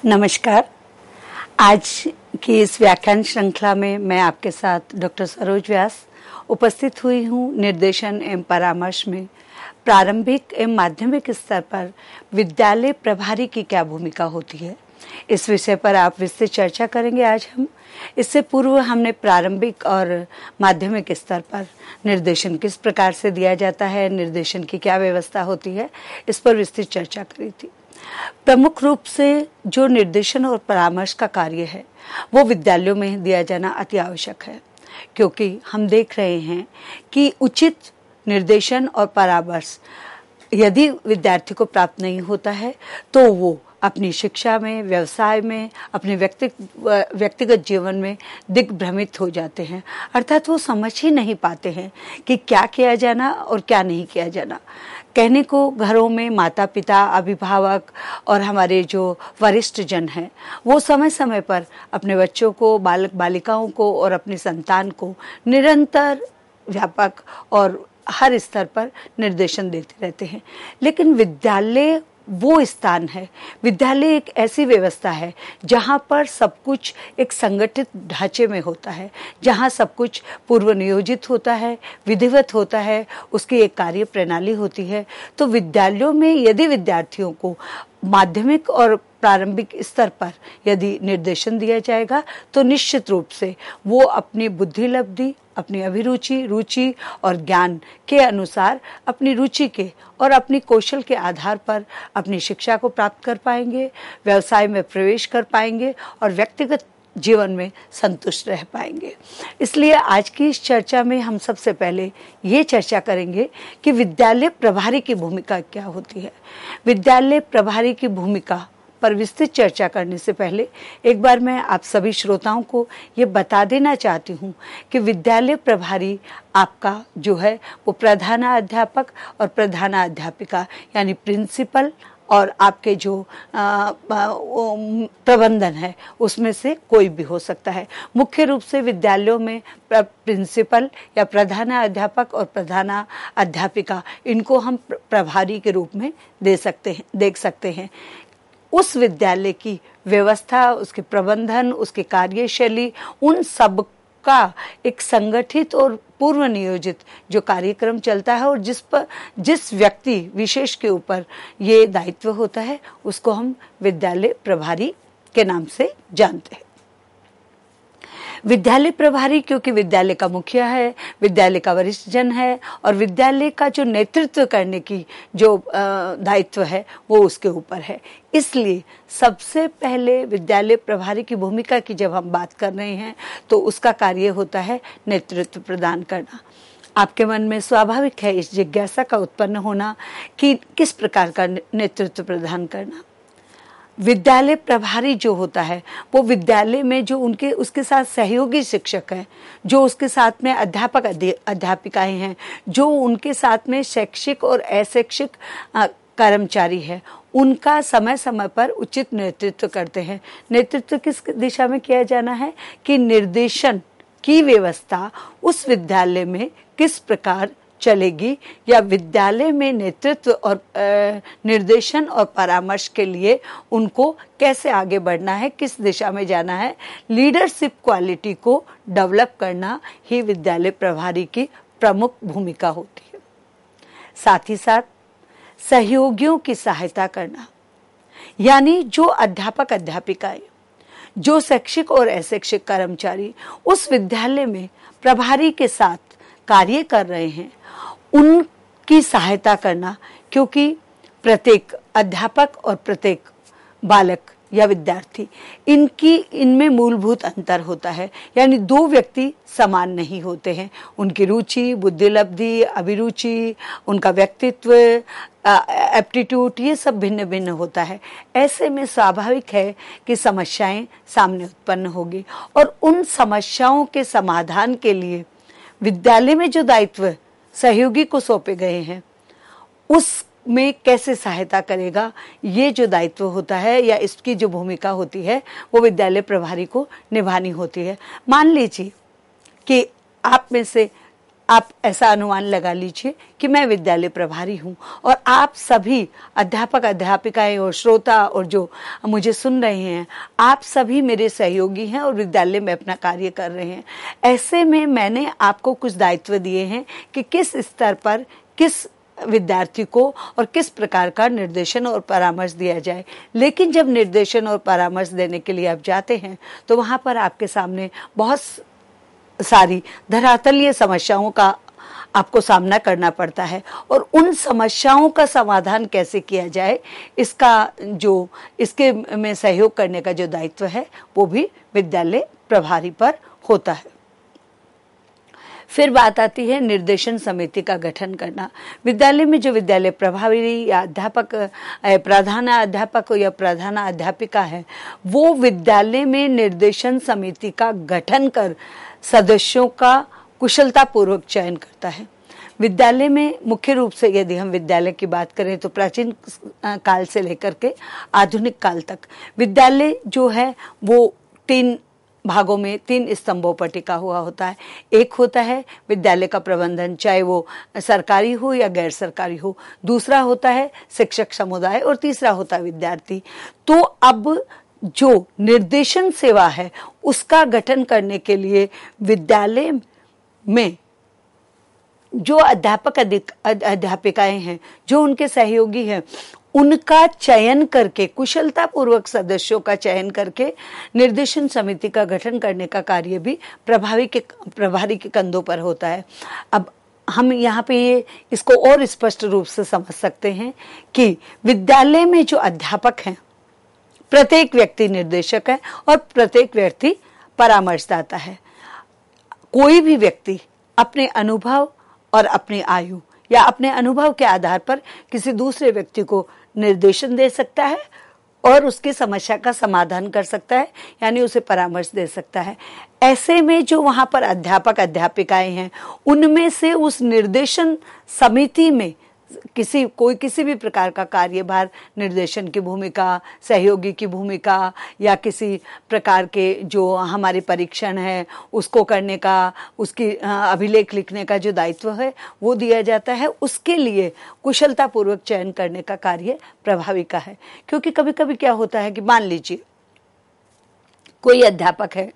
नमस्कार। आज की इस व्याख्यान श्रृंखला में मैं आपके साथ डॉक्टर सरोज व्यास उपस्थित हुई हूँ। निर्देशन एवं परामर्श में प्रारंभिक एवं माध्यमिक स्तर पर विद्यालय प्रभारी की क्या भूमिका होती है, इस विषय पर आप विस्तृत चर्चा करेंगे आज हम। इससे पूर्व हमने प्रारंभिक और माध्यमिक स्तर पर निर्देशन किस प्रकार से दिया जाता है, निर्देशन की क्या व्यवस्था होती है, इस पर विस्तृत चर्चा करी थी। प्रमुख रूप से जो निर्देशन और परामर्श का कार्य है वो विद्यालयों में दिया जाना अति आवश्यक है, क्योंकि हम देख रहे हैं कि उचित निर्देशन और परामर्श यदि विद्यार्थी को प्राप्त नहीं होता है तो वो अपनी शिक्षा में, व्यवसाय में, अपने व्यक्तिगत जीवन में दिग्भ्रमित हो जाते हैं। अर्थात वो समझ ही नहीं पाते हैं कि क्या किया जाना और क्या नहीं किया जाना। कहने को घरों में माता पिता, अभिभावक और हमारे जो वरिष्ठ जन हैं वो समय समय पर अपने बच्चों को, बालक बालिकाओं को और अपनी संतान को निरंतर व्यापक और हर स्तर पर निर्देशन देते रहते हैं। लेकिन विद्यालय वो स्थान है, विद्यालय एक ऐसी व्यवस्था है जहाँ पर सब कुछ एक संगठित ढांचे में होता है, जहाँ सब कुछ पूर्व नियोजित होता है, विधिवत होता है, उसकी एक कार्य प्रणाली होती है। तो विद्यालयों में यदि विद्यार्थियों को माध्यमिक और प्रारंभिक स्तर पर यदि निर्देशन दिया जाएगा तो निश्चित रूप से वो अपनी बुद्धि लब्धि, अपनी अभिरुचि, रुचि और ज्ञान के अनुसार अपनी रुचि के और अपनी कौशल के आधार पर अपनी शिक्षा को प्राप्त कर पाएंगे, व्यवसाय में प्रवेश कर पाएंगे और व्यक्तिगत जीवन में संतुष्ट रह पाएंगे। इसलिए आज की इस चर्चा में हम सबसे पहले ये चर्चा करेंगे कि विद्यालय प्रभारी की भूमिका क्या होती है। विद्यालय प्रभारी की भूमिका पर विस्तृत चर्चा करने से पहले एक बार मैं आप सभी श्रोताओं को ये बता देना चाहती हूँ कि विद्यालय प्रभारी आपका जो है वो प्रधानाध्यापक और प्रधानाध्यापिका यानी प्रिंसिपल और आपके जो प्रबंधन है उसमें से कोई भी हो सकता है। मुख्य रूप से विद्यालयों में प्रिंसिपल या प्रधानाध्यापक और प्रधानाध्यापिका इनको हम प्रभारी के रूप में देख सकते हैं। उस विद्यालय की व्यवस्था, उसके प्रबंधन, उसकी कार्यशैली, उन सब का एक संगठित और पूर्व नियोजित जो कार्यक्रम चलता है और जिस व्यक्ति विशेष के ऊपर ये दायित्व होता है उसको हम विद्यालय प्रभारी के नाम से जानते हैं। विद्यालय प्रभारी क्योंकि विद्यालय का मुखिया है, विद्यालय का वरिष्ठ जन है और विद्यालय का जो नेतृत्व करने की जो दायित्व है वो उसके ऊपर है। इसलिए सबसे पहले विद्यालय प्रभारी की भूमिका की जब हम बात कर रहे हैं तो उसका कार्य होता है नेतृत्व प्रदान करना। आपके मन में स्वाभाविक है इस जिज्ञासा का उत्पन्न होना कि किस प्रकार का नेतृत्व प्रदान करना। विद्यालय प्रभारी जो होता है वो विद्यालय में जो उसके साथ सहयोगी शिक्षक हैं, जो उसके साथ में अध्यापक अध्यापिकाएं हैं, जो उनके साथ में शैक्षिक और अशैक्षिक कर्मचारी है, उनका समय समय पर उचित नेतृत्व करते हैं। नेतृत्व किस दिशा में किया जाना है कि निर्देशन की व्यवस्था उस विद्यालय में किस प्रकार चलेगी या विद्यालय में नेतृत्व और निर्देशन और परामर्श के लिए उनको कैसे आगे बढ़ना है, किस दिशा में जाना है, लीडरशिप क्वालिटी को डेवलप करना ही विद्यालय प्रभारी की प्रमुख भूमिका होती है। साथ ही साथ सहयोगियों की सहायता करना, यानी जो अध्यापक अध्यापिकाएं, जो शैक्षिक और अशैक्षिक कर्मचारी उस विद्यालय में प्रभारी के साथ कार्य कर रहे हैं उनकी सहायता करना, क्योंकि प्रत्येक अध्यापक और प्रत्येक बालक या विद्यार्थी इनमें मूलभूत अंतर होता है, यानी दो व्यक्ति समान नहीं होते हैं। उनकी रुचि, बुद्धि लब्धि, अभिरुचि, उनका व्यक्तित्व, एप्टीट्यूड, ये सब भिन्न भिन्न होता है। ऐसे में स्वाभाविक है कि समस्याएं सामने उत्पन्न होगी और उन समस्याओं के समाधान के लिए विद्यालय में जो दायित्व सहयोगी को सौंपे गए हैं उसमें कैसे सहायता करेगा, ये जो दायित्व होता है या इसकी जो भूमिका होती है वो विद्यालय प्रभारी को निभानी होती है। मान लीजिए कि आप में से आप ऐसा अनुमान लगा लीजिए कि मैं विद्यालय प्रभारी हूँ और आप सभी अध्यापक अध्यापिकाएं और श्रोता और जो मुझे सुन रहे हैं, आप सभी मेरे सहयोगी हैं और विद्यालय में अपना कार्य कर रहे हैं। ऐसे में मैंने आपको कुछ दायित्व दिए हैं कि किस स्तर पर किस विद्यार्थी को और किस प्रकार का निर्देशन और परामर्श दिया जाए। लेकिन जब निर्देशन और परामर्श देने के लिए आप जाते हैं तो वहां पर आपके सामने बहुत सारी धरातलीय समस्याओं का आपको सामना करना पड़ता है और उन समस्याओं का समाधान कैसे किया जाए, इसके में सहयोग करने का जो दायित्व है वो भी विद्यालय प्रभारी पर होता है। फिर बात आती है निर्देशन समिति का गठन करना। विद्यालय में जो विद्यालय प्रभारी या अध्यापक, प्रधान अध्यापक या प्रधान अध्यापिका है, वो विद्यालय में निर्देशन समिति का गठन कर सदस्यों का कुशलता पूर्वक चयन करता है। विद्यालय में मुख्य रूप से यदि हम विद्यालय की बात करें तो प्राचीन काल से लेकर के आधुनिक काल तक विद्यालय जो है वो 3 भागों में 3 स्तंभों पर टिका हुआ होता है। एक होता है विद्यालय का प्रबंधन, चाहे वो सरकारी हो या गैर सरकारी हो। दूसरा होता है शिक्षक समुदाय और तीसरा होता है विद्यार्थी। तो अब जो निर्देशन सेवा है उसका गठन करने के लिए विद्यालय में जो अध्यापक अध्यापिकाएं हैं, जो उनके सहयोगी हैं, उनका चयन करके, कुशलता पूर्वक सदस्यों का चयन करके निर्देशन समिति का गठन करने का कार्य भी प्रभारी के कंधों पर होता है। अब हम यहाँ पे इसको और स्पष्ट रूप से समझ सकते हैं कि विद्यालय में जो अध्यापक हैं, प्रत्येक व्यक्ति निर्देशक है और प्रत्येक व्यक्ति परामर्शदाता है। कोई भी व्यक्ति अपने अनुभव और अपनी आयु या अपने अनुभव के आधार पर किसी दूसरे व्यक्ति को निर्देशन दे सकता है और उसकी समस्या का समाधान कर सकता है, यानी उसे परामर्श दे सकता है। ऐसे में जो वहां पर अध्यापक अध्यापिकाएं हैं, उनमें से उस निर्देशन समिति में किसी भी प्रकार का कार्यभार, निर्देशन की भूमिका, सहयोगी की भूमिका या किसी प्रकार के जो हमारे परीक्षण है उसको करने का, उसकी अभिलेख लिखने का जो दायित्व है वो दिया जाता है। उसके लिए कुशलतापूर्वक चयन करने का कार्य प्रभावी का है। क्योंकि कभी कभी क्या होता है कि मान लीजिए कोई अध्यापक है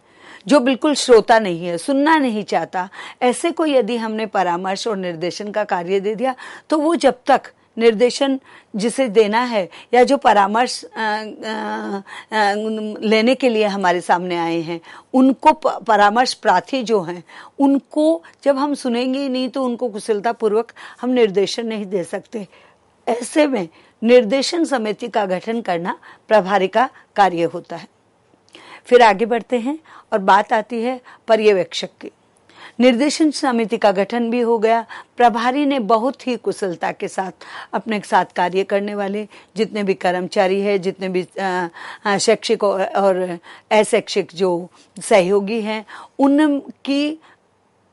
जो बिल्कुल श्रोता नहीं है, सुनना नहीं चाहता, ऐसे को यदि हमने परामर्श और निर्देशन का कार्य दे दिया तो वो जब तक निर्देशन जिसे देना है या जो परामर्श लेने के लिए हमारे सामने आए हैं, उनको परामर्श प्रार्थी जो हैं, उनको जब हम सुनेंगे ही नहीं तो उनको कुशलतापूर्वक हम निर्देशन नहीं दे सकते। ऐसे में निर्देशन समिति का गठन करना प्रभारी का कार्य होता है। फिर आगे बढ़ते हैं और बात आती है पर्यवेक्षक की। निर्देशन समिति का गठन भी हो गया। प्रभारी ने बहुत ही कुशलता के साथ अपने साथ कार्य करने वाले जितने भी कर्मचारी हैं, जितने भी शैक्षिक और अशैक्षिक जो सहयोगी हैं, उनकी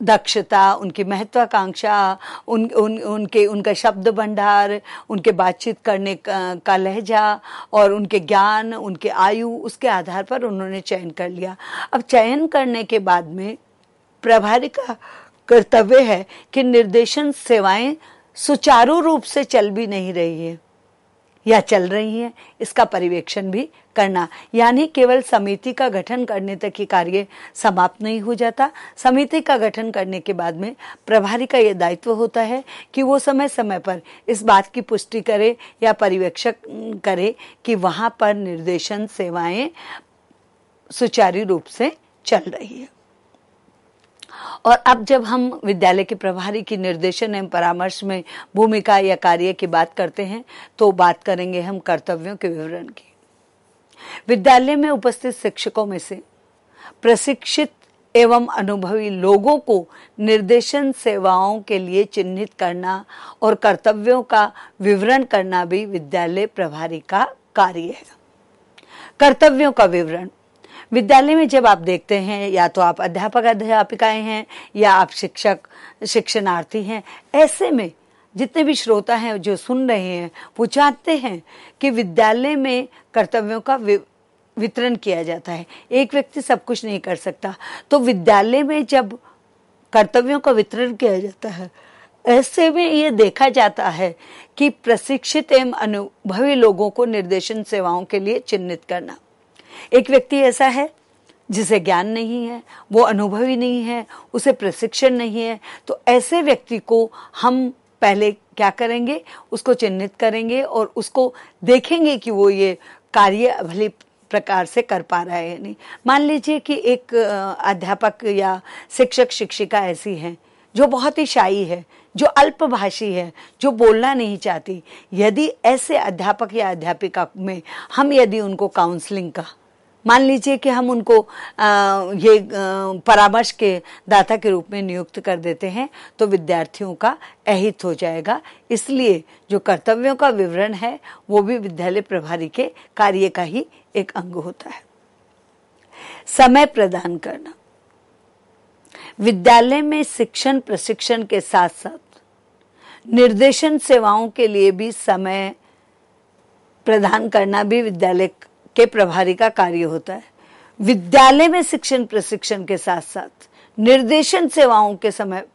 दक्षता, उनकी महत्वाकांक्षा, उनका शब्द भंडार, उनके बातचीत करने का लहजा और उनके ज्ञान, उनके आयु, उसके आधार पर उन्होंने चयन कर लिया। अब चयन करने के बाद में प्रभारी का कर्तव्य है कि निर्देशन सेवाएं सुचारू रूप से चल भी नहीं रही है या चल रही हैं, इसका पर्यवेक्षण भी करना। यानी केवल समिति का गठन करने तक ही कार्य समाप्त नहीं हो जाता। समिति का गठन करने के बाद में प्रभारी का यह दायित्व होता है कि वो समय समय पर इस बात की पुष्टि करे या पर्यवेक्षण करे कि वहां पर निर्देशन सेवाएं सुचारू रूप से चल रही है। और अब जब हम विद्यालय के प्रभारी की निर्देशन एवं परामर्श में भूमिका या कार्य की बात करते हैं तो बात करेंगे हम कर्तव्यों के विवरण की। विद्यालय में उपस्थित शिक्षकों में से प्रशिक्षित एवं अनुभवी लोगों को निर्देशन सेवाओं के लिए चिन्हित करना और कर्तव्यों का विवरण करना भी विद्यालय प्रभारी का कार्य है। कर्तव्यों का विवरण विद्यालय में जब आप देखते हैं, या तो आप अध्यापक अध्यापिकाएं हैं या आप शिक्षक शिक्षणार्थी हैं, ऐसे में जितने भी श्रोता हैं जो सुन रहे हैं वो चाहते हैं कि विद्यालय में कर्तव्यों का वितरण किया जाता है। एक व्यक्ति सब कुछ नहीं कर सकता, तो विद्यालय में जब कर्तव्यों का वितरण किया जाता है। ऐसे में ये देखा जाता है कि प्रशिक्षित एवं अनुभवी लोगों को निर्देशन सेवाओं के लिए चिन्हित करना। एक व्यक्ति ऐसा है जिसे ज्ञान नहीं है, वो अनुभवी नहीं है, उसे प्रशिक्षण नहीं है, तो ऐसे व्यक्ति को हम पहले क्या करेंगे, उसको चिन्हित करेंगे और उसको देखेंगे कि वो ये कार्य भली प्रकार से कर पा रहा है या नहीं। मान लीजिए कि एक अध्यापक या शिक्षक शिक्षिका ऐसी हैं जो बहुत ही शाई है, जो अल्पभाषी है, जो बोलना नहीं चाहती। यदि ऐसे अध्यापक या अध्यापिका में हम यदि उनको काउंसलिंग का, मान लीजिए कि हम उनको परामर्श के दाता के रूप में नियुक्त कर देते हैं, तो विद्यार्थियों का अहित हो जाएगा। इसलिए जो कर्तव्यों का विवरण है वो भी विद्यालय प्रभारी के कार्य का ही एक अंग होता है। समय प्रदान करना। विद्यालय में शिक्षण प्रशिक्षण के साथ साथ निर्देशन सेवाओं के लिए भी समय प्रदान करना भी विद्यालय के प्रभारी का कार्य होता है। विद्यालय में शिक्षण प्रशिक्षण के साथ साथ निर्देशन सेवाओं के समय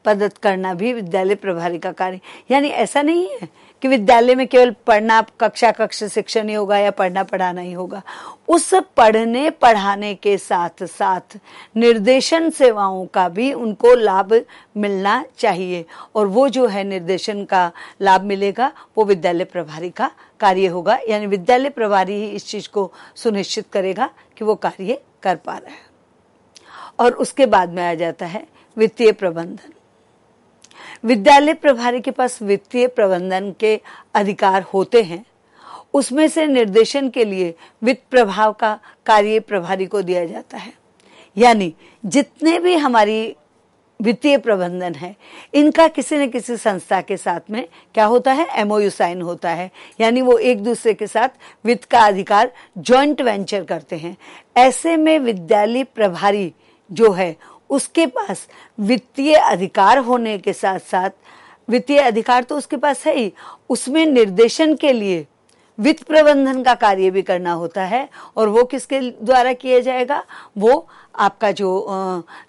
प्रदत्त करना भी विद्यालय प्रभारी का कार्य। यानी ऐसा नहीं है कि विद्यालय में केवल पढ़ना, कक्षा शिक्षण ही होगा या पढ़ना पढ़ाना ही होगा। उस पढ़ने पढ़ाने के साथ साथ निर्देशन सेवाओं का भी उनको लाभ मिलना चाहिए, और वो जो है निर्देशन का लाभ मिलेगा वो विद्यालय प्रभारी का कार्य होगा। यानी विद्यालय प्रभारी ही इस चीज को सुनिश्चित करेगा कि वो कार्य कर पा रहा है। और उसके बाद में आ जाता है वित्तीय प्रबंधन। विद्यालय प्रभारी के पास वित्तीय प्रबंधन के अधिकार होते हैं। उसमें से निर्देशन के लिए वित्त प्रभाव का कार्य प्रभारी को दिया जाता है। यानी जितने भी हमारी वित्तीय प्रबंधन है, इनका किसी न किसी संस्था के साथ में क्या होता है, एमओयू साइन होता है। यानी वो एक दूसरे के साथ वित्त का अधिकार जॉइंट वेंचर करते हैं। ऐसे में विद्यालय प्रभारी जो है उसके पास वित्तीय अधिकार होने के साथ साथ, वित्तीय अधिकार तो उसके पास है ही, उसमें निर्देशन के लिए वित्त प्रबंधन का कार्य भी करना होता है। और वो किसके द्वारा किया जाएगा, वो आपका जो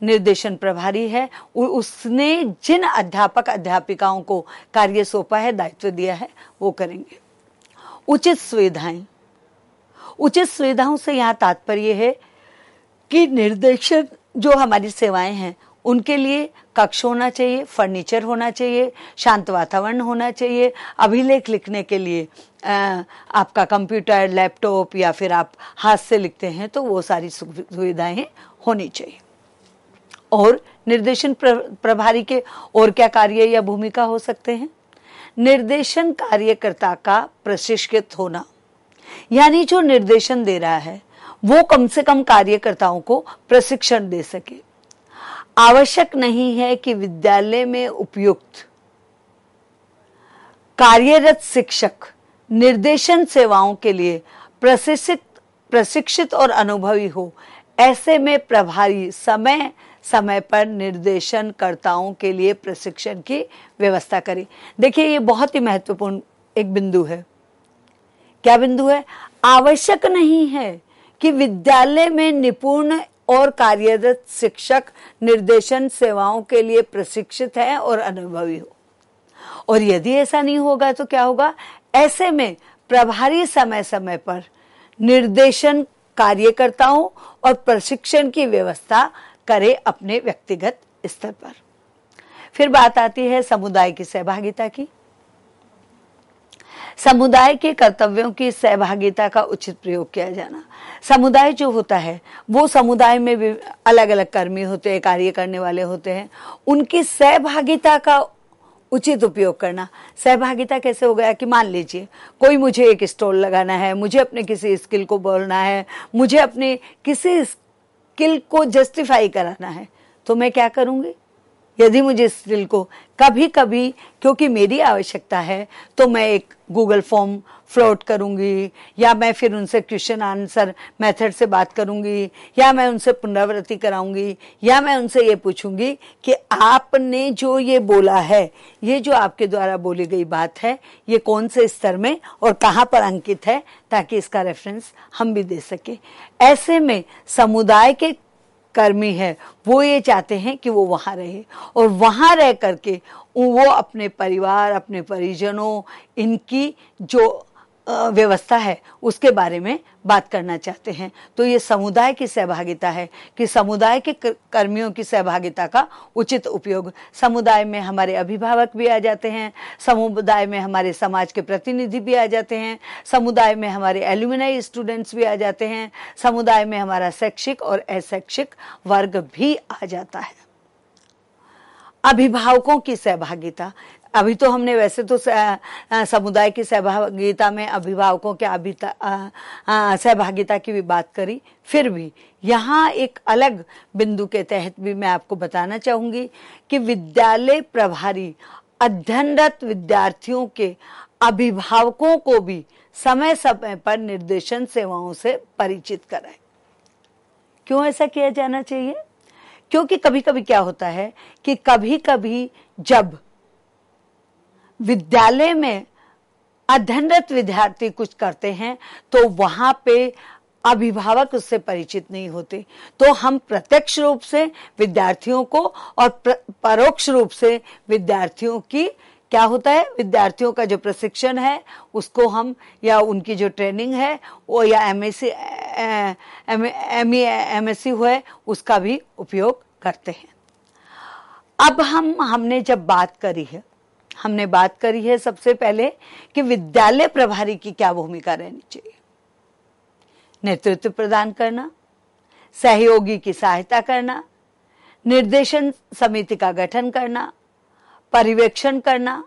निर्देशन प्रभारी है उसने जिन अध्यापक अध्यापिकाओं को कार्य सौंपा है, दायित्व दिया है, वो करेंगे। उचित सुविधाएं। उचित सुविधाओं से यहाँ तात्पर्य है कि निर्देशन जो हमारी सेवाएं हैं उनके लिए कक्ष होना चाहिए, फर्नीचर होना चाहिए, शांत वातावरण होना चाहिए। अभिलेख लिखने के लिए आपका कंप्यूटर, लैपटॉप या फिर आप हाथ से लिखते हैं तो वो सारी सुविधाएं होनी चाहिए। और निर्देशन प्रभारी के और क्या कार्य या भूमिका हो सकते हैं? निर्देशन कार्यकर्ता का प्रशिक्षित होना। यानी जो निर्देशन दे रहा है वो कम से कम कार्यकर्ताओं को प्रशिक्षण दे सके। आवश्यक नहीं है कि विद्यालय में उपयुक्त कार्यरत शिक्षक निर्देशन सेवाओं के लिए प्रशिक्षित और अनुभवी हो। ऐसे में प्रभारी समय समय पर निर्देशनकर्ताओं के लिए प्रशिक्षण की व्यवस्था करे। देखिए, ये बहुत ही महत्वपूर्ण एक बिंदु है। क्या बिंदु है? आवश्यक नहीं है कि विद्यालय में निपुण और कार्यरत शिक्षक निर्देशन सेवाओं के लिए प्रशिक्षित है और अनुभवी हो। और यदि ऐसा नहीं होगा तो क्या होगा? ऐसे में प्रभारी समय समय पर निर्देशन कार्यकर्ताओं और प्रशिक्षण की व्यवस्था करे अपने व्यक्तिगत स्तर पर। फिर बात आती है समुदाय की सहभागिता की। समुदाय के कर्तव्यों की सहभागिता का उचित प्रयोग किया जाना। समुदाय जो होता है वो समुदाय में भी अलग अलग कर्मी होते हैं, कार्य करने वाले होते हैं। उनकी सहभागिता का उचित उपयोग करना। सहभागिता कैसे हो गया कि मान लीजिए कोई मुझे एक स्टॉल लगाना है, मुझे अपने किसी स्किल को बोलना है, मुझे अपने किसी स्किल को जस्टिफाई कराना है, तो मैं क्या करूंगी? यदि मुझे स्किल को कभी कभी क्योंकि मेरी आवश्यकता है तो मैं एक गूगल फॉर्म फ्लोट करूंगी, या मैं फिर उनसे क्वेश्चन आंसर मेथड से बात करूंगी, या मैं उनसे पुनरावृत्ति कराऊंगी, या मैं उनसे ये पूछूंगी कि आपने जो ये बोला है, ये जो आपके द्वारा बोली गई बात है, ये कौन से स्तर में और कहाँ पर अंकित है, ताकि इसका रेफरेंस हम भी दे सके। ऐसे में समुदाय के कर्मी है वो ये चाहते हैं कि वो वहाँ रहे और वहाँ रह करके वो अपने परिवार, अपने परिजनों, इनकी जो व्यवस्था है उसके बारे में बात करना चाहते हैं। तो ये समुदाय की सहभागिता है कि समुदाय के कर्मियों की सहभागिता का उचित उपयोग। समुदाय में हमारे अभिभावक भी आ जाते हैं, समुदाय में हमारे समाज के प्रतिनिधि भी आ जाते हैं, समुदाय में हमारे एल्यूमिनाई स्टूडेंट्स भी आ जाते हैं, समुदाय में हमारा शैक्षिक और अशैक्षिक वर्ग भी आ जाता है। अभिभावकों की सहभागिता, अभी तो हमने वैसे तो समुदाय की सहभागिता में अभिभावकों के सहभागिता की भी बात करी, फिर भी यहाँ एक अलग बिंदु के तहत भी मैं आपको बताना चाहूंगी कि विद्यालय प्रभारी अध्ययनरत विद्यार्थियों के अभिभावकों को भी समय समय पर निर्देशन सेवाओं से परिचित कराए। क्यों ऐसा किया जाना चाहिए? क्योंकि कभी कभी क्या होता है कि कभी कभी जब विद्यालय में अध्ययनरत विद्यार्थी कुछ करते हैं तो वहां पे अभिभावक उससे परिचित नहीं होते, तो हम प्रत्यक्ष रूप से विद्यार्थियों को और परोक्ष रूप से विद्यार्थियों की क्या होता है, विद्यार्थियों का जो प्रशिक्षण है उसको हम, या उनकी जो ट्रेनिंग है वो, या एमएससी हुए उसका भी उपयोग करते हैं। अब हमने जब बात करी है सबसे पहले कि विद्यालय प्रभारी की क्या भूमिका रहनी चाहिए। नेतृत्व प्रदान करना, सहयोगी की सहायता करना, निर्देशन समिति का गठन करना, पर्यवेक्षण करना,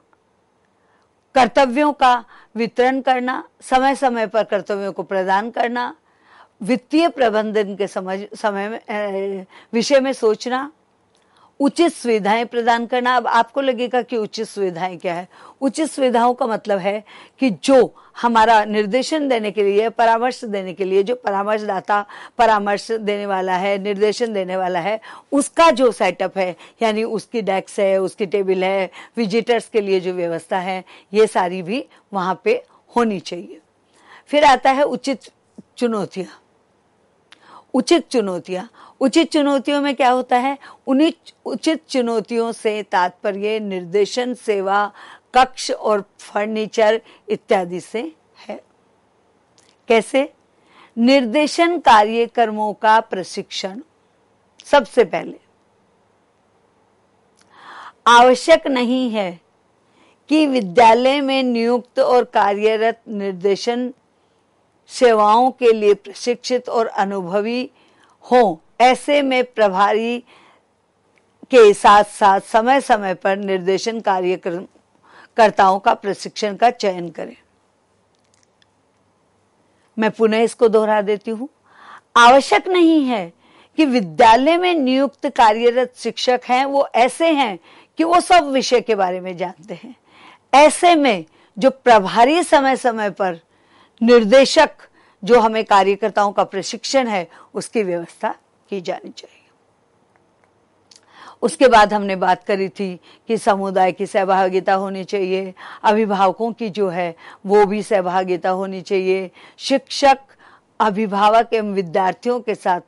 कर्तव्यों का वितरण करना, समय समय पर कर्तव्यों को प्रदान करना, वित्तीय प्रबंधन के विषय में सोचना, उचित सुविधाएं प्रदान करना। अब आपको लगेगा कि उचित सुविधाएं क्या है? उचित सुविधाओं का मतलब है कि जो हमारा निर्देशन देने के लिए, परामर्श देने के लिए, जो परामर्शदाता परामर्श देने वाला है, निर्देशन देने वाला है, उसका जो सेटअप है, यानी उसकी डेस्क है, उसकी टेबल है, विजिटर्स के लिए जो व्यवस्था है, ये सारी भी वहाँ पे होनी चाहिए। फिर आता है उचित चुनौतियाँ। उचित चुनौतियों में क्या होता है? उन्हीं उचित चुनौतियों से तात्पर्य निर्देशन सेवा, कक्ष और फर्नीचर इत्यादि से है। कैसे? निर्देशन कार्यक्रमों का प्रशिक्षण। सबसे पहले आवश्यक नहीं है कि विद्यालय में नियुक्त और कार्यरत निर्देशन सेवाओं के लिए प्रशिक्षित और अनुभवी हों। ऐसे में प्रभारी के साथ साथ समय समय पर निर्देशन कार्यकर्ताओं का प्रशिक्षण का चयन करें। मैं पुनः इसको दोहरा देती हूँ। आवश्यक नहीं है कि विद्यालय में नियुक्त कार्यरत शिक्षक हैं वो ऐसे हैं कि वो सब विषय के बारे में जानते हैं। ऐसे में जो प्रभारी समय समय पर निर्देशक जो हमें कार्यकर्ताओं का प्रशिक्षण है उसकी व्यवस्था की जानी चाहिए। उसके बाद हमने बात करी थी कि समुदाय की सहभागिता होनी चाहिए, अभिभावकों की जो है वो भी सहभागिता होनी चाहिए, शिक्षक, अभिभावक एवं विद्यार्थियों के साथ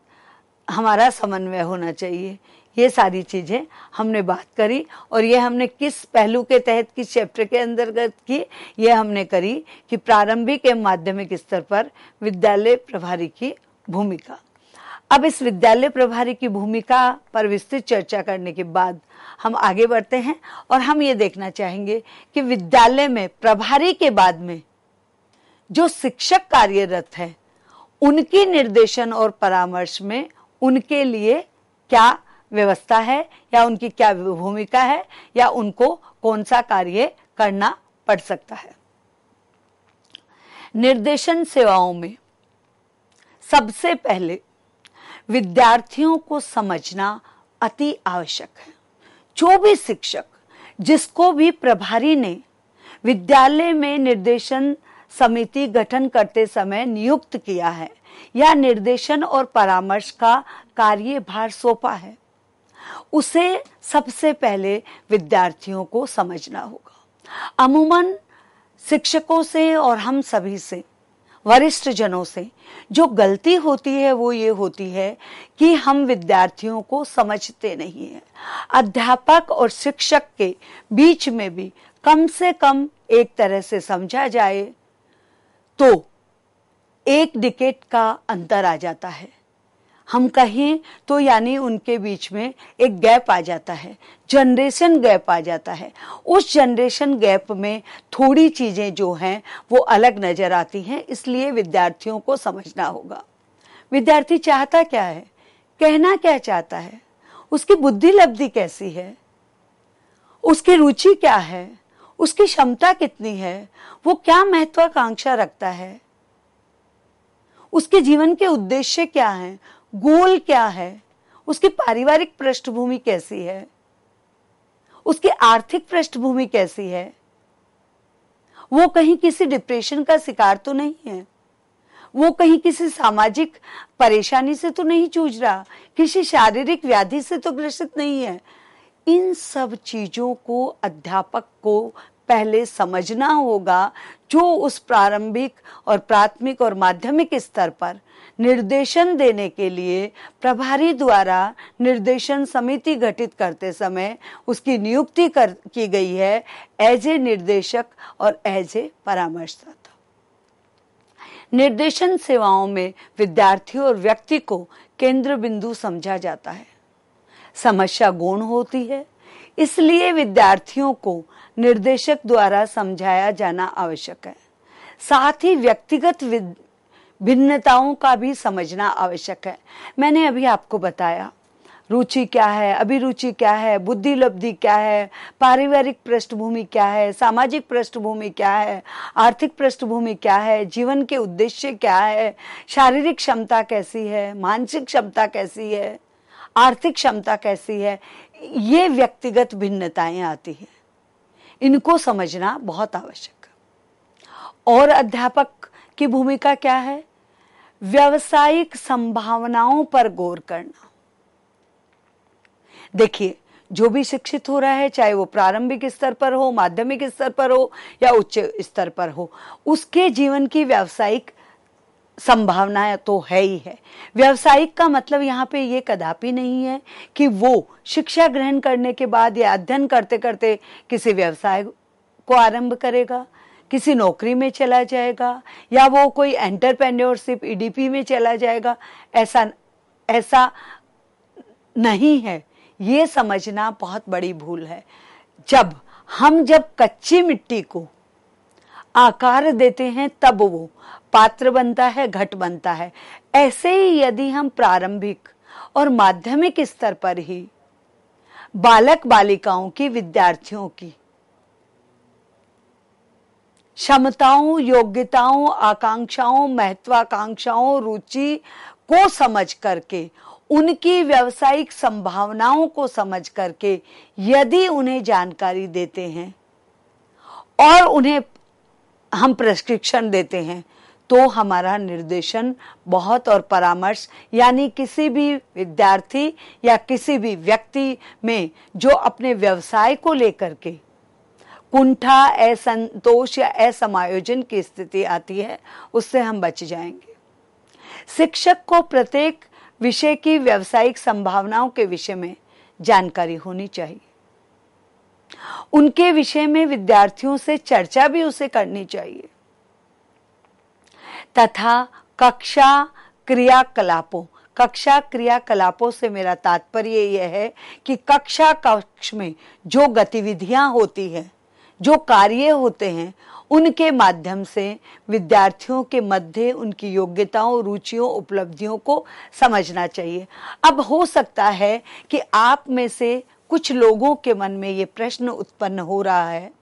हमारा समन्वय होना चाहिए। ये सारी चीजें हमने बात करी और ये हमने किस पहलू के तहत, किस चैप्टर के अंतर्गत की? ये हमने करी कि प्रारंभिक एवं माध्यमिक स्तर पर विद्यालय प्रभारी की भूमिका। अब इस विद्यालय प्रभारी की भूमिका पर विस्तृत चर्चा करने के बाद हम आगे बढ़ते हैं और हम ये देखना चाहेंगे कि विद्यालय में प्रभारी के बाद में जो शिक्षक कार्यरत है उनकी निर्देशन और परामर्श में उनके लिए क्या व्यवस्था है, या उनकी क्या भूमिका है, या उनको कौन सा कार्य करना पड़ सकता है। निर्देशन सेवाओं में सबसे पहले विद्यार्थियों को समझना अति आवश्यक है। जो भी शिक्षक, जिसको भी प्रभारी ने विद्यालय में निर्देशन समिति गठन करते समय नियुक्त किया है या निर्देशन और परामर्श का कार्यभार सौंपा है, उसे सबसे पहले विद्यार्थियों को समझना होगा। अमूमन शिक्षकों से और हम सभी से वरिष्ठ जनों से जो गलती होती है वो ये होती है कि हम विद्यार्थियों को समझते नहीं है। अध्यापक और शिक्षक के बीच में भी कम से कम एक तरह से समझा जाए तो 1 डिकेड का अंतर आ जाता है। हम कहें तो यानी उनके बीच में एक गैप आ जाता है, जनरेशन गैप आ जाता है। उस जनरेशन गैप में थोड़ी चीजें जो हैं वो अलग नजर आती हैं, इसलिए विद्यार्थियों को समझना होगा। विद्यार्थी चाहता क्या है, कहना क्या चाहता है, उसकी बुद्धि लब्धि कैसी है, उसकी रुचि क्या है, उसकी क्षमता कितनी है, वो क्या महत्वाकांक्षा रखता है, उसके जीवन के उद्देश्य क्या हैं, गोल क्या है, उसकी पारिवारिक पृष्ठभूमि कैसी है, उसकी आर्थिक पृष्ठभूमि कैसी है, वो कहीं किसी डिप्रेशन का शिकार तो नहीं है, वो कहीं किसी सामाजिक परेशानी से तो नहीं जूझ रहा, किसी शारीरिक व्याधि से तो ग्रसित नहीं है। इन सब चीजों को अध्यापक को पहले समझना होगा, जो उस प्रारंभिक और प्राथमिक और माध्यमिक स्तर पर निर्देशन देने के लिए प्रभारी द्वारा निर्देशन समिति गठित करते समय उसकी नियुक्ति की गई है एज ए निर्देशक और एज ए परामर्शदाता। निर्देशन सेवाओं में विद्यार्थी और व्यक्ति को केंद्र बिंदु समझा जाता है। समस्या गौण होती है, इसलिए विद्यार्थियों को निर्देशक द्वारा समझाया जाना आवश्यक है। साथ ही व्यक्तिगत भिन्नताओं का भी समझना आवश्यक है। मैंने अभी आपको बताया रुचि क्या है, अभिरुचि क्या है, बुद्धि लब्धि क्या है, पारिवारिक पृष्ठभूमि क्या है, सामाजिक पृष्ठभूमि क्या है, आर्थिक पृष्ठभूमि क्या है, जीवन के उद्देश्य क्या है, शारीरिक क्षमता कैसी है, मानसिक क्षमता कैसी है, आर्थिक क्षमता कैसी है, ये व्यक्तिगत भिन्नताएं आती हैं। इनको समझना बहुत आवश्यक है। और अध्यापक की भूमिका क्या है? व्यावसायिक संभावनाओं पर गौर करना। देखिए, जो भी शिक्षित हो रहा है, चाहे वो प्रारंभिक स्तर पर हो, माध्यमिक स्तर पर हो या उच्च स्तर पर हो, उसके जीवन की व्यावसायिक संभावनाएं तो है ही है। व्यावसायिक का मतलब यहाँ पे ये कदापि नहीं है कि वो शिक्षा ग्रहण करने के बाद या अध्ययन करते करते किसी व्यवसाय को आरंभ करेगा, किसी नौकरी में चला जाएगा, या वो कोई एंटरप्रेन्योरशिप ईडीपी में चला जाएगा। ऐसा नहीं है। ये समझना बहुत बड़ी भूल है। जब कच्ची मिट्टी को आकार देते हैं तब वो पात्र बनता है, घट बनता है। ऐसे ही यदि हम प्रारंभिक और माध्यमिक स्तर पर ही बालक बालिकाओं की, विद्यार्थियों की क्षमताओं, योग्यताओं, आकांक्षाओं, महत्वाकांक्षाओं, रुचि को समझ करके, उनकी व्यावसायिक संभावनाओं को समझ करके यदि उन्हें जानकारी देते हैं और उन्हें हम प्रशिक्षण देते हैं, तो हमारा निर्देशन बहुत और परामर्श, यानी किसी भी विद्यार्थी या किसी भी व्यक्ति में जो अपने व्यवसाय को लेकर के कुंठा, असंतोष या असमायोजन की स्थिति आती है, उससे हम बच जाएंगे। शिक्षक को प्रत्येक विषय की व्यावसायिक संभावनाओं के विषय में जानकारी होनी चाहिए। उनके विषय में विद्यार्थियों से चर्चा भी उसे करनी चाहिए तथा कक्षा क्रियाकलापों से मेरा तात्पर्य यह है कि कक्ष में जो गतिविधियां होती हैं, जो कार्य होते हैं, उनके माध्यम से विद्यार्थियों के मध्य उनकी योग्यताओं, रुचियों, उपलब्धियों को समझना चाहिए। अब हो सकता है कि आप में से कुछ लोगों के मन में ये प्रश्न उत्पन्न हो रहा है,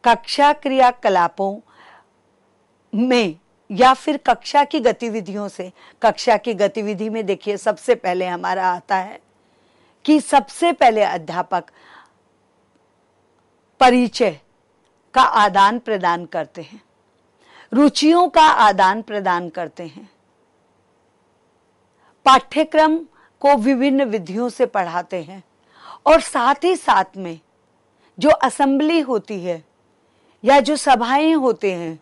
कक्षा क्रियाकलापों में या फिर कक्षा की गतिविधियों से। कक्षा की गतिविधि में देखिए, सबसे पहले हमारा आता है कि सबसे पहले अध्यापक परिचय का आदान प्रदान करते हैं, रुचियों का आदान प्रदान करते हैं, पाठ्यक्रम को विभिन्न विधियों से पढ़ाते हैं, और साथ ही साथ में जो असेंबली होती है या जो सभाएं होते हैं,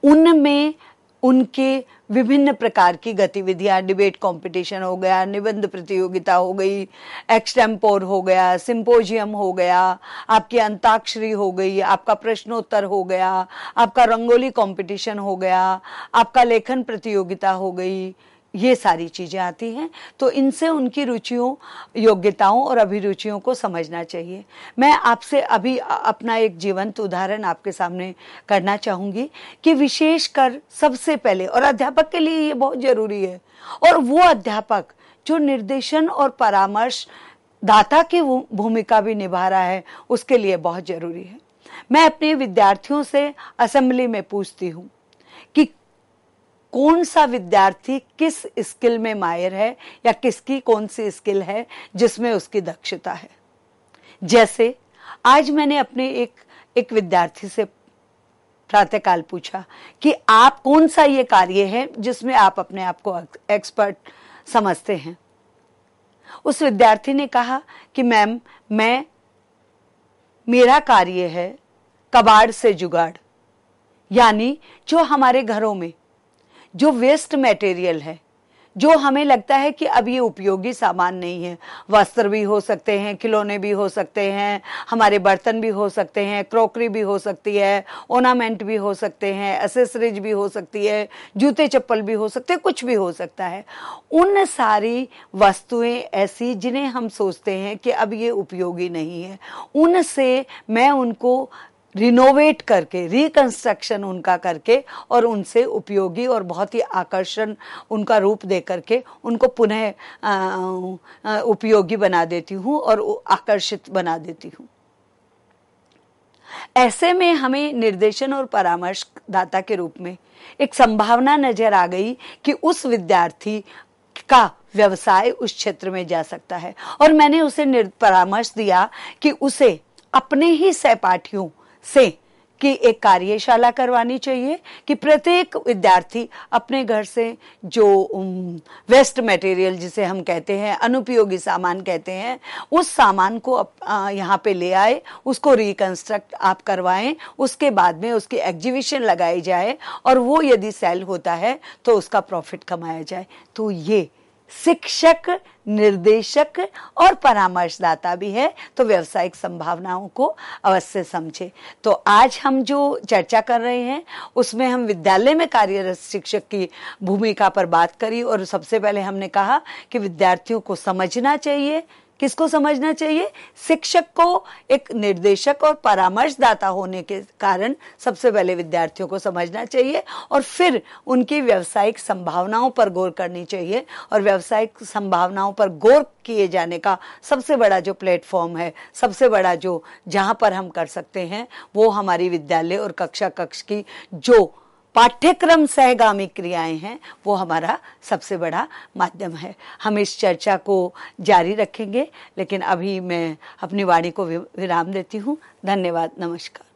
उनमें उनके विभिन्न प्रकार की गतिविधियां, डिबेट कंपटीशन हो गया, निबंध प्रतियोगिता हो गई, एक्सटेम्पोर हो गया, सिंपोजियम हो गया, आपकी अंताक्षरी हो गई, आपका प्रश्नोत्तर हो गया, आपका रंगोली कंपटीशन हो गया, आपका लेखन प्रतियोगिता हो गई, ये सारी चीजें आती हैं। तो इनसे उनकी रुचियों, योग्यताओं और अभिरुचियों को समझना चाहिए। मैं आपसे अभी अपना एक जीवंत उदाहरण आपके सामने करना चाहूंगी कि विशेषकर सबसे पहले, और अध्यापक के लिए ये बहुत जरूरी है, और वो अध्यापक जो निर्देशन और परामर्श दाता की भूमिका भी निभा रहा है, उसके लिए बहुत जरूरी है। मैं अपने विद्यार्थियों से असेंबली में पूछती हूँ कि कौन सा विद्यार्थी किस स्किल में माहिर है, या किसकी कौन सी स्किल है जिसमें उसकी दक्षता है। जैसे आज मैंने अपने एक विद्यार्थी से प्रातःकाल पूछा कि आप कौन सा ये कार्य है जिसमें आप अपने आप को एक्सपर्ट समझते हैं। उस विद्यार्थी ने कहा कि मैम, मेरा कार्य है कबाड़ से जुगाड़, यानी जो हमारे घरों में जो वेस्ट मटेरियल है, जो हमें लगता है कि अब ये उपयोगी सामान नहीं है, वस्त्र भी हो सकते हैं, खिलौने भी हो सकते हैं, हमारे बर्तन भी हो सकते हैं, क्रॉकरी भी हो सकती है, ऑर्नामेंट भी हो सकते हैं, एसेसरीज भी हो सकती है, जूते चप्पल भी हो सकते हैं, कुछ भी हो सकता है। उन सारी वस्तुएं ऐसी जिन्हें हम सोचते हैं कि अब ये उपयोगी नहीं है, उनसे मैं उनको रिनोवेट करके, रिकंस्ट्रक्शन उनका करके, और उनसे उपयोगी और बहुत ही आकर्षण उनका रूप दे करके उनको पुनः उपयोगी बना देती हूँ और आकर्षित बना देती हूँ। ऐसे में हमें निर्देशन और परामर्श दाता के रूप में एक संभावना नजर आ गई कि उस विद्यार्थी का व्यवसाय उस क्षेत्र में जा सकता है, और मैंने उसे परामर्श दिया कि उसे अपने ही सहपाठियों से कि एक कार्यशाला करवानी चाहिए कि प्रत्येक विद्यार्थी अपने घर से जो वेस्ट मटेरियल जिसे हम कहते हैं, अनुपयोगी सामान कहते हैं, उस सामान को यहाँ पे ले आए, उसको रिकंस्ट्रक्ट आप करवाएं, उसके बाद में उसकी एग्जीबिशन लगाई जाए, और वो यदि सेल होता है तो उसका प्रॉफिट कमाया जाए। तो ये शिक्षक, निर्देशक और परामर्शदाता भी है, तो व्यावसायिक संभावनाओं को अवश्य समझे। तो आज हम जो चर्चा कर रहे हैं उसमें हम विद्यालय में कार्यरत शिक्षक की भूमिका पर बात करी, और सबसे पहले हमने कहा कि विद्यार्थियों को समझना चाहिए। किसको समझना चाहिए? शिक्षक को एक निर्देशक और परामर्शदाता होने के कारण सबसे पहले विद्यार्थियों को समझना चाहिए, और फिर उनकी व्यावसायिक संभावनाओं पर गौर करनी चाहिए। और व्यावसायिक संभावनाओं पर गौर किए जाने का सबसे बड़ा जो प्लेटफॉर्म है, सबसे बड़ा जो जहां पर हम कर सकते हैं, वो हमारी विद्यालय और कक्षा कक्ष की जो पाठ्यक्रम सहगामी क्रियाएं हैं, वो हमारा सबसे बड़ा माध्यम है। हम इस चर्चा को जारी रखेंगे, लेकिन अभी मैं अपनी वाणी को विराम देती हूँ। धन्यवाद, नमस्कार।